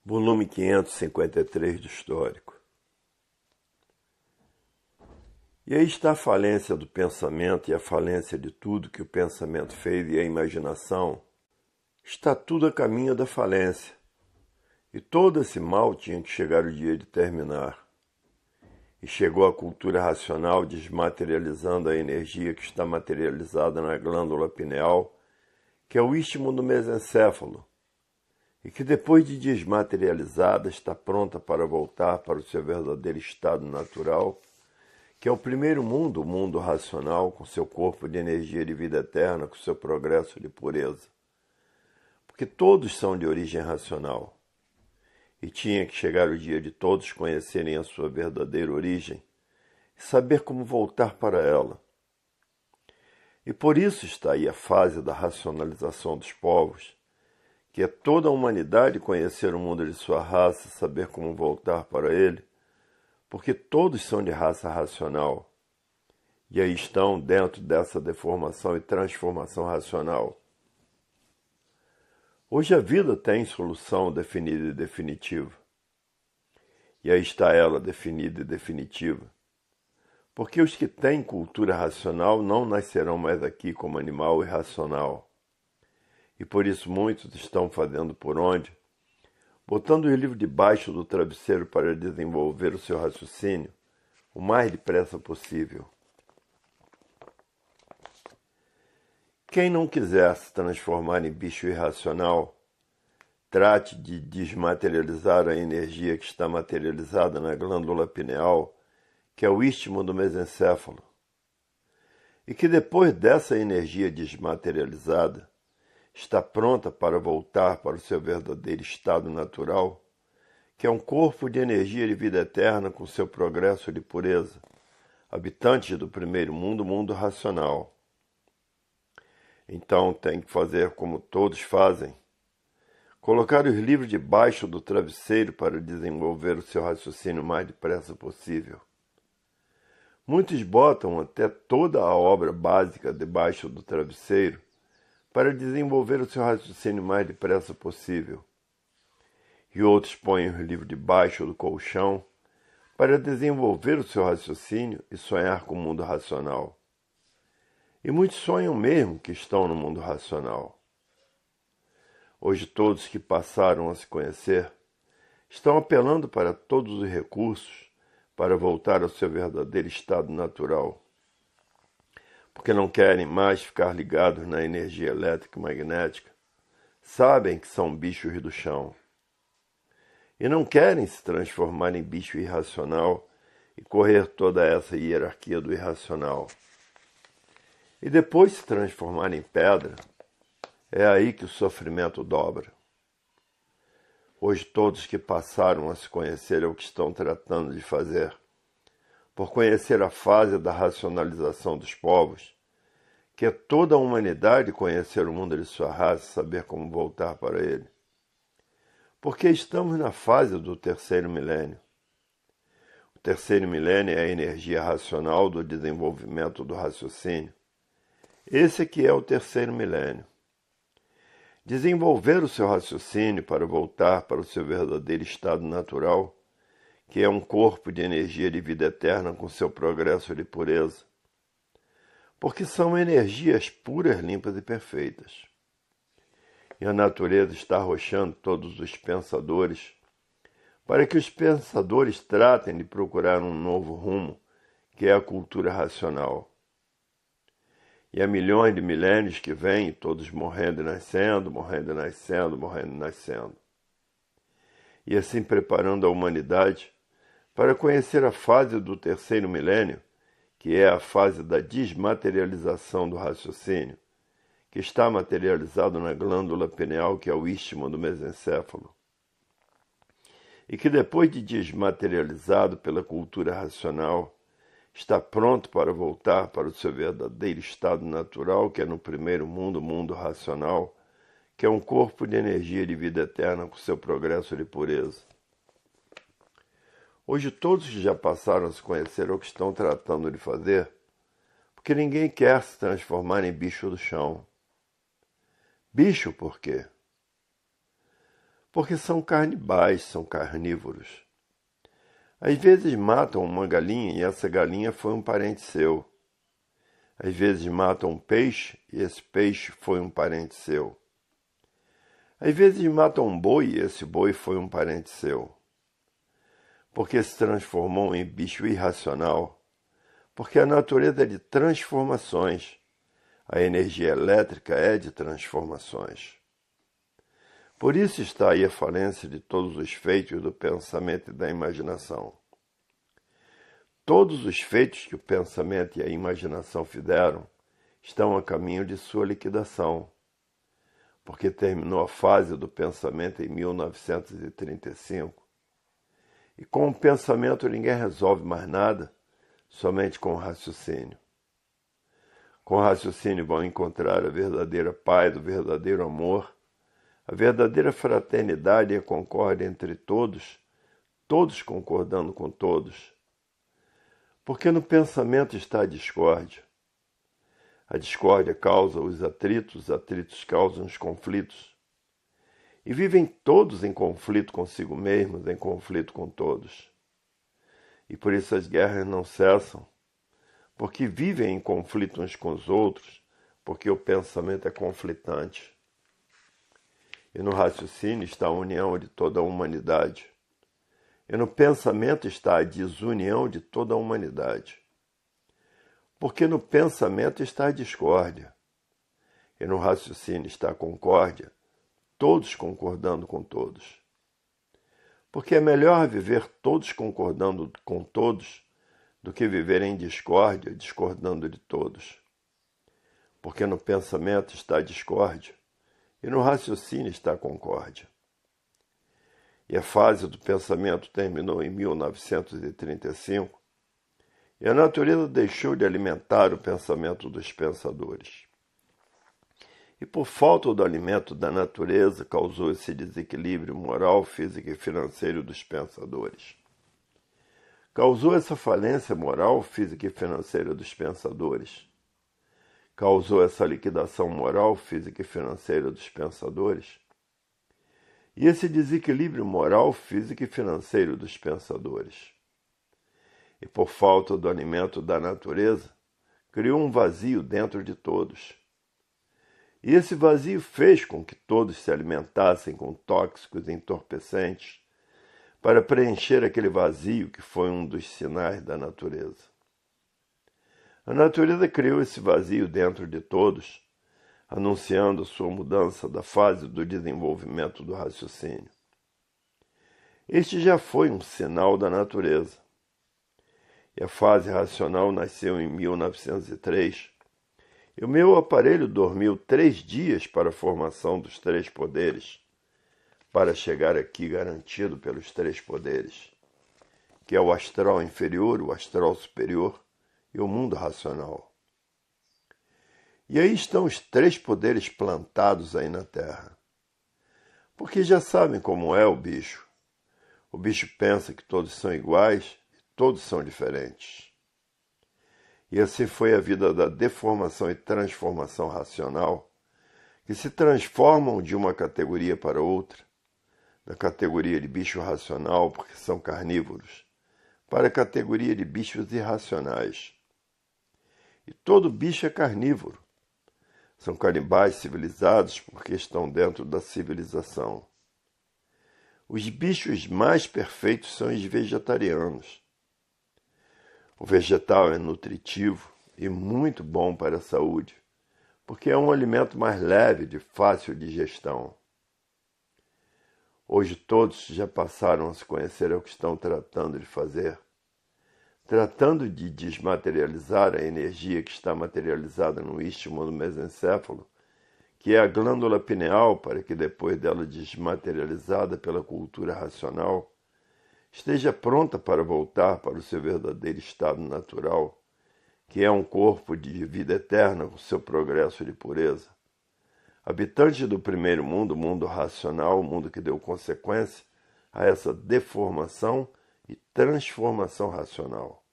Volume 553 do Histórico. E aí está a falência do pensamento e a falência de tudo que o pensamento fez e a imaginação. Está tudo a caminho da falência. E todo esse mal tinha que chegar o dia de terminar. E chegou a cultura racional desmaterializando a energia que está materializada na glândula pineal, que é o istmo do mesencéfalo, e que depois de desmaterializada está pronta para voltar para o seu verdadeiro estado natural, que é o primeiro mundo, o mundo racional, com seu corpo de energia de vida eterna, com seu progresso de pureza. Porque todos são de origem racional. E tinha que chegar o dia de todos conhecerem a sua verdadeira origem e saber como voltar para ela. E por isso está aí a fase da racionalização dos povos, que é toda a humanidade conhecer o mundo de sua raça, saber como voltar para ele, porque todos são de raça racional, e aí estão dentro dessa deformação e transformação racional. Hoje a vida tem solução definida e definitiva, e aí está ela definida e definitiva, porque os que têm cultura racional não nascerão mais aqui como animal irracional. E por isso muitos estão fazendo por onde? Botando o livro debaixo do travesseiro para desenvolver o seu raciocínio o mais depressa possível. Quem não quiser se transformar em bicho irracional, trate de desmaterializar a energia que está materializada na glândula pineal, que é o istmo do mesencéfalo. E que depois dessa energia desmaterializada, está pronta para voltar para o seu verdadeiro estado natural, que é um corpo de energia de vida eterna com seu progresso de pureza, habitante do primeiro mundo, o mundo racional. Então tem que fazer como todos fazem, colocar os livros debaixo do travesseiro para desenvolver o seu raciocínio o mais depressa possível. Muitos botam até toda a obra básica debaixo do travesseiro, para desenvolver o seu raciocínio o mais depressa possível. E outros põem o livro debaixo do colchão para desenvolver o seu raciocínio e sonhar com o mundo racional. E muitos sonham mesmo que estão no mundo racional. Hoje todos que passaram a se conhecer estão apelando para todos os recursos para voltar ao seu verdadeiro estado natural, porque não querem mais ficar ligados na energia elétrica e magnética, sabem que são bichos do chão. E não querem se transformar em bicho irracional e correr toda essa hierarquia do irracional. E depois se transformar em pedra, é aí que o sofrimento dobra. Hoje todos que passaram a se conhecer é o que estão tratando de fazer, por conhecer a fase da racionalização dos povos, que é toda a humanidade conhecer o mundo de sua raça e saber como voltar para ele. Porque estamos na fase do terceiro milênio. O terceiro milênio é a energia racional do desenvolvimento do raciocínio. Esse aqui é o terceiro milênio. Desenvolver o seu raciocínio para voltar para o seu verdadeiro estado natural, que é um corpo de energia de vida eterna com seu progresso de pureza. Porque são energias puras, limpas e perfeitas. E a natureza está arrochando todos os pensadores para que os pensadores tratem de procurar um novo rumo, que é a cultura racional. E há milhões de milênios que vêm, todos morrendo e nascendo, morrendo e nascendo, morrendo e nascendo. E assim preparando a humanidade para conhecer a fase do terceiro milênio, que é a fase da desmaterialização do raciocínio, que está materializado na glândula pineal, que é o istmo do mesencéfalo, e que depois de desmaterializado pela cultura racional, está pronto para voltar para o seu verdadeiro estado natural, que é no primeiro mundo, o mundo racional, que é um corpo de energia de vida eterna com seu progresso de pureza. Hoje todos que já passaram a se conhecer ou que estão tratando de fazer, porque ninguém quer se transformar em bicho do chão. Bicho por quê? Porque são canibais, são carnívoros. Às vezes matam uma galinha e essa galinha foi um parente seu. Às vezes matam um peixe e esse peixe foi um parente seu. Às vezes matam um boi e esse boi foi um parente seu. Porque se transformou em bicho irracional. Porque a natureza é de transformações. A energia elétrica é de transformações. Por isso está aí a falência de todos os feitos do pensamento e da imaginação. Todos os feitos que o pensamento e a imaginação fizeram estão a caminho de sua liquidação, porque terminou a fase do pensamento em 1935. E com o pensamento ninguém resolve mais nada, somente com o raciocínio. Com o raciocínio vão encontrar a verdadeira paz, o verdadeiro amor, a verdadeira fraternidade e a concórdia entre todos, todos concordando com todos. Porque no pensamento está a discórdia. A discórdia causa os atritos causam os conflitos. E vivem todos em conflito consigo mesmos, em conflito com todos. E por isso as guerras não cessam, porque vivem em conflito uns com os outros, porque o pensamento é conflitante. E no raciocínio está a união de toda a humanidade. E no pensamento está a desunião de toda a humanidade. Porque no pensamento está a discórdia. E no raciocínio está a concórdia, todos concordando com todos. Porque é melhor viver todos concordando com todos do que viver em discórdia, discordando de todos. Porque no pensamento está a discórdia. E no raciocínio está a concórdia. E a fase do pensamento terminou em 1935, e a natureza deixou de alimentar o pensamento dos pensadores. E por falta do alimento da natureza, causou esse desequilíbrio moral, físico e financeiro dos pensadores. Causou essa falência moral, física e financeira dos pensadores. Causou essa liquidação moral, física e financeira dos pensadores. E esse desequilíbrio moral, físico e financeiro dos pensadores. E por falta do alimento da natureza, criou um vazio dentro de todos. E esse vazio fez com que todos se alimentassem com tóxicos e entorpecentes para preencher aquele vazio que foi um dos sinais da natureza. A natureza criou esse vazio dentro de todos, anunciando sua mudança da fase do desenvolvimento do raciocínio. Este já foi um sinal da natureza. E a fase racional nasceu em 1903, e o meu aparelho dormiu 3 dias para a formação dos 3 poderes, para chegar aqui garantido pelos 3 poderes, que é o astral inferior, o astral superior e o mundo racional. E aí estão os 3 poderes plantados aí na Terra. Porque já sabem como é o bicho. O bicho pensa que todos são iguais e todos são diferentes. E assim foi a vida da deformação e transformação racional, que se transformam de uma categoria para outra, da categoria de bicho racional, porque são carnívoros, para a categoria de bichos irracionais. E todo bicho é carnívoro. São canibais civilizados porque estão dentro da civilização. Os bichos mais perfeitos são os vegetarianos. O vegetal é nutritivo e muito bom para a saúde, porque é um alimento mais leve, de fácil digestão. Hoje todos já passaram a se conhecer o que estão tratando de fazer, tratando de desmaterializar a energia que está materializada no istmo do mesencéfalo, que é a glândula pineal, para que depois dela desmaterializada pela cultura racional, esteja pronta para voltar para o seu verdadeiro estado natural, que é um corpo de vida eterna com seu progresso de pureza. Habitante do primeiro mundo, o mundo racional, o mundo que deu consequência a essa deformação e transformação racional.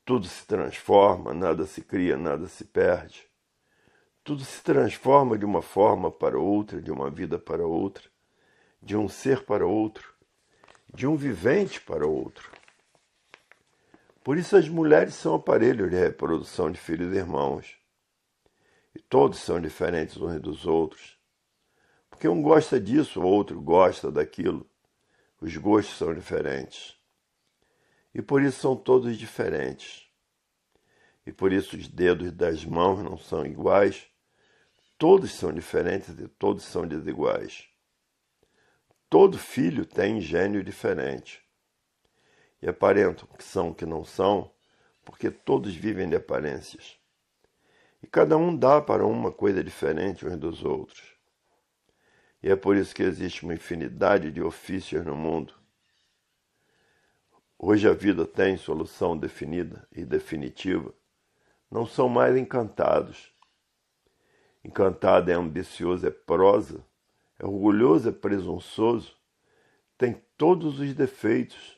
Tudo se transforma, nada se cria, nada se perde. Tudo se transforma de uma forma para outra, de uma vida para outra, de um ser para outro, de um vivente para outro. Por isso as mulheres são aparelhos de reprodução de filhos e irmãos. E todos são diferentes uns dos outros. Porque um gosta disso, o outro gosta daquilo. Os gostos são diferentes. E por isso são todos diferentes. E por isso os dedos das mãos não são iguais. Todos são diferentes e todos são desiguais. Todo filho tem gênio diferente. E aparentam que são o que não são, porque todos vivem de aparências. E cada um dá para uma coisa diferente uns dos outros. E é por isso que existe uma infinidade de ofícios no mundo. Hoje a vida tem solução definida e definitiva. Não são mais encantados. Encantado é ambicioso, é prosa, é orgulhoso, é presunçoso, tem todos os defeitos.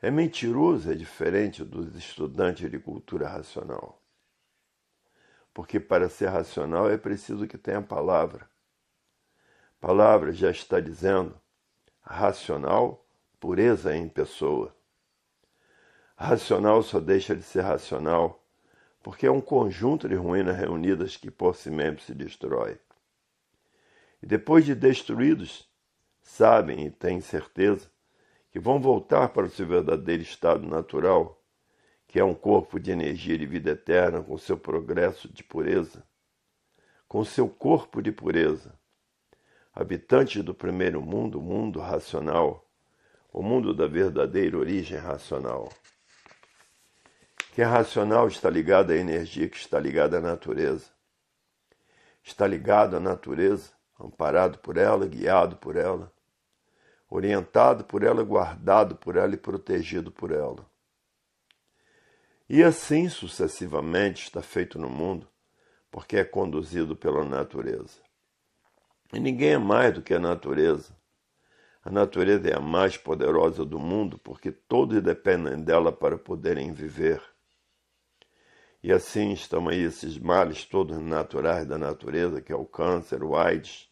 É mentiroso, é diferente dos estudantes de cultura racional. Porque para ser racional é preciso que tenha palavra. Palavra já está dizendo, racional, pureza em pessoa. Racional só deixa de ser racional porque é um conjunto de ruínas reunidas que por si mesmo se destrói. E depois de destruídos, sabem e têm certeza que vão voltar para o seu verdadeiro estado natural, que é um corpo de energia de vida eterna com seu progresso de pureza, com seu corpo de pureza. Habitantes do primeiro mundo, o mundo racional, o mundo da verdadeira origem racional. Que é racional está ligado à energia que está ligada à natureza. Está ligado à natureza, amparado por ela, guiado por ela, orientado por ela, guardado por ela e protegido por ela. E assim sucessivamente está feito no mundo, porque é conduzido pela natureza. E ninguém é mais do que a natureza. A natureza é a mais poderosa do mundo, porque todos dependem dela para poderem viver. E assim estão aí esses males todos naturais da natureza, que é o câncer, o AIDS,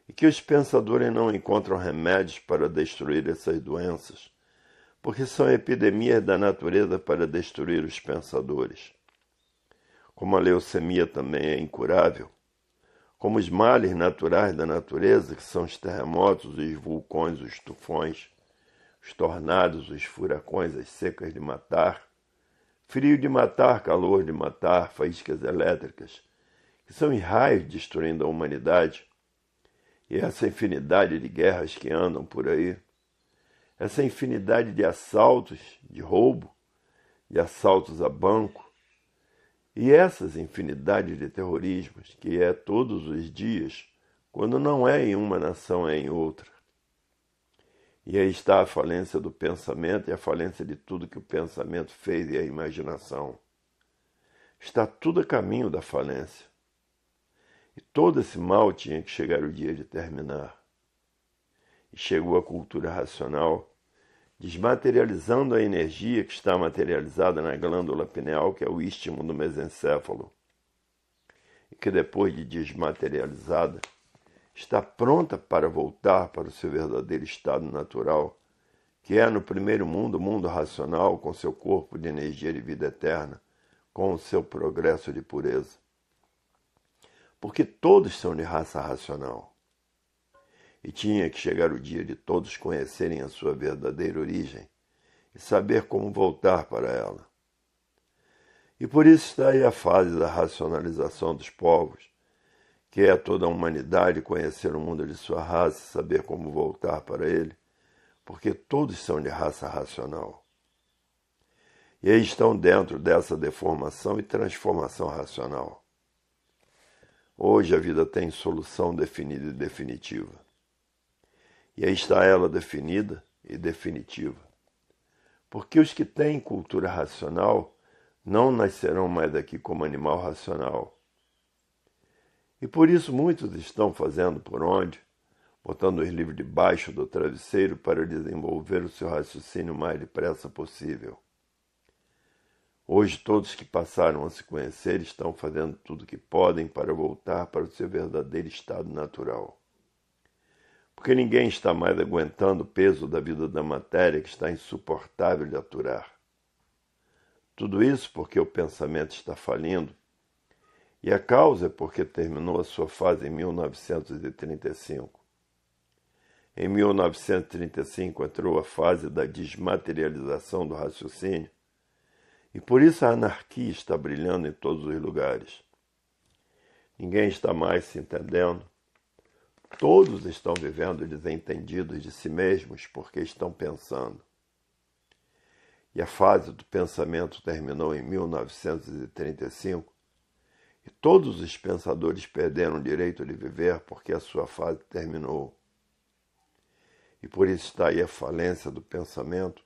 e que os pensadores não encontram remédios para destruir essas doenças, porque são epidemias da natureza para destruir os pensadores. Como a leucemia também é incurável, como os males naturais da natureza, que são os terremotos, os vulcões, os tufões, os tornados, os furacões, as secas de matar, frio de matar, calor de matar, faíscas elétricas, que são em raios destruindo a humanidade, e essa infinidade de guerras que andam por aí, essa infinidade de assaltos, de roubo, de assaltos a banco, e essas infinidades de terrorismos, que é todos os dias, quando não é em uma nação, é em outra. E aí está a falência do pensamento e a falência de tudo que o pensamento fez e a imaginação. Está tudo a caminho da falência. E todo esse mal tinha que chegar o dia de terminar. E chegou a cultura racional, desmaterializando a energia que está materializada na glândula pineal, que é o istmo do mesencéfalo, e que depois de desmaterializada, está pronta para voltar para o seu verdadeiro estado natural, que é no primeiro mundo, o mundo racional, com seu corpo de energia de vida eterna, com o seu progresso de pureza. Porque todos são de raça racional. E tinha que chegar o dia de todos conhecerem a sua verdadeira origem e saber como voltar para ela. E por isso está aí a fase da racionalização dos povos, que é toda a humanidade conhecer o mundo de sua raça e saber como voltar para ele, porque todos são de raça racional. E aí estão dentro dessa deformação e transformação racional. Hoje a vida tem solução definida e definitiva. E aí está ela definida e definitiva. Porque os que têm cultura racional não nascerão mais daqui como animal racional. E por isso muitos estão fazendo por onde, botando os livros debaixo do travesseiro para desenvolver o seu raciocínio o mais depressa possível. Hoje todos que passaram a se conhecer estão fazendo tudo o que podem para voltar para o seu verdadeiro estado natural. porque ninguém está mais aguentando o peso da vida da matéria que está insuportável de aturar. Tudo isso porque o pensamento está falindo, e a causa é porque terminou a sua fase em 1935. Em 1935 entrou a fase da desmaterialização do raciocínio, e por isso a anarquia está brilhando em todos os lugares. Ninguém está mais se entendendo. Todos estão vivendo desentendidos de si mesmos porque estão pensando. E a fase do pensamento terminou em 1935, e todos os pensadores perderam o direito de viver porque a sua fase terminou. E por isso está aí a falência do pensamento,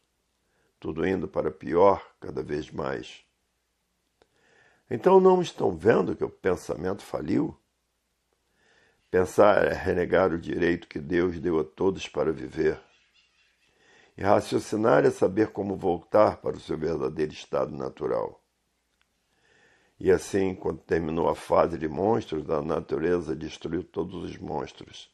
tudo indo para pior cada vez mais. Então não estão vendo que o pensamento faliu? Pensar é renegar o direito que Deus deu a todos para viver. E raciocinar é saber como voltar para o seu verdadeiro estado natural. E assim, quando terminou a fase de monstros, a natureza destruiu todos os monstros.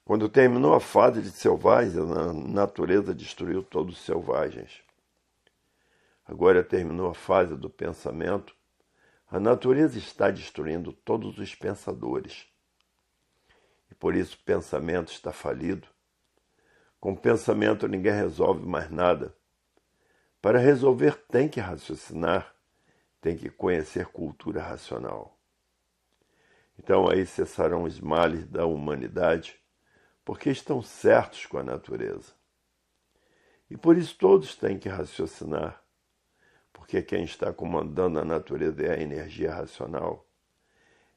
Quando terminou a fase de selvagens, a natureza destruiu todos os selvagens. Agora terminou a fase do pensamento, a natureza está destruindo todos os pensadores. E por isso o pensamento está falido. Com pensamento ninguém resolve mais nada. Para resolver tem que raciocinar, tem que conhecer cultura racional. Então aí cessarão os males da humanidade, porque estão certos com a natureza. E por isso todos têm que raciocinar, porque quem está comandando a natureza é a energia racional.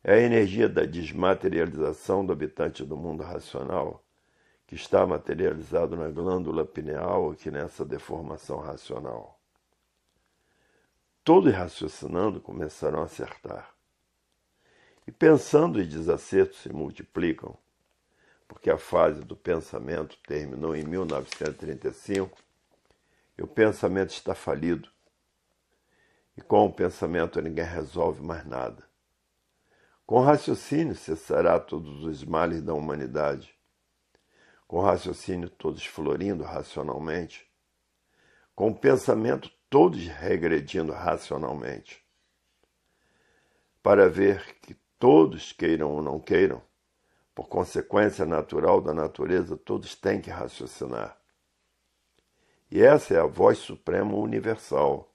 É a energia da desmaterialização do habitante do mundo racional, que está materializado na glândula pineal, aqui nessa deformação racional. Todos raciocinando começarão a acertar. E pensando os desacertos se multiplicam, porque a fase do pensamento terminou em 1935, e o pensamento está falido. E com o pensamento ninguém resolve mais nada. Com o raciocínio cessará todos os males da humanidade. Com o raciocínio todos florindo racionalmente. Com o pensamento todos regredindo racionalmente. Para ver que todos queiram ou não queiram, por consequência natural da natureza, todos têm que raciocinar. E essa é a voz suprema universal.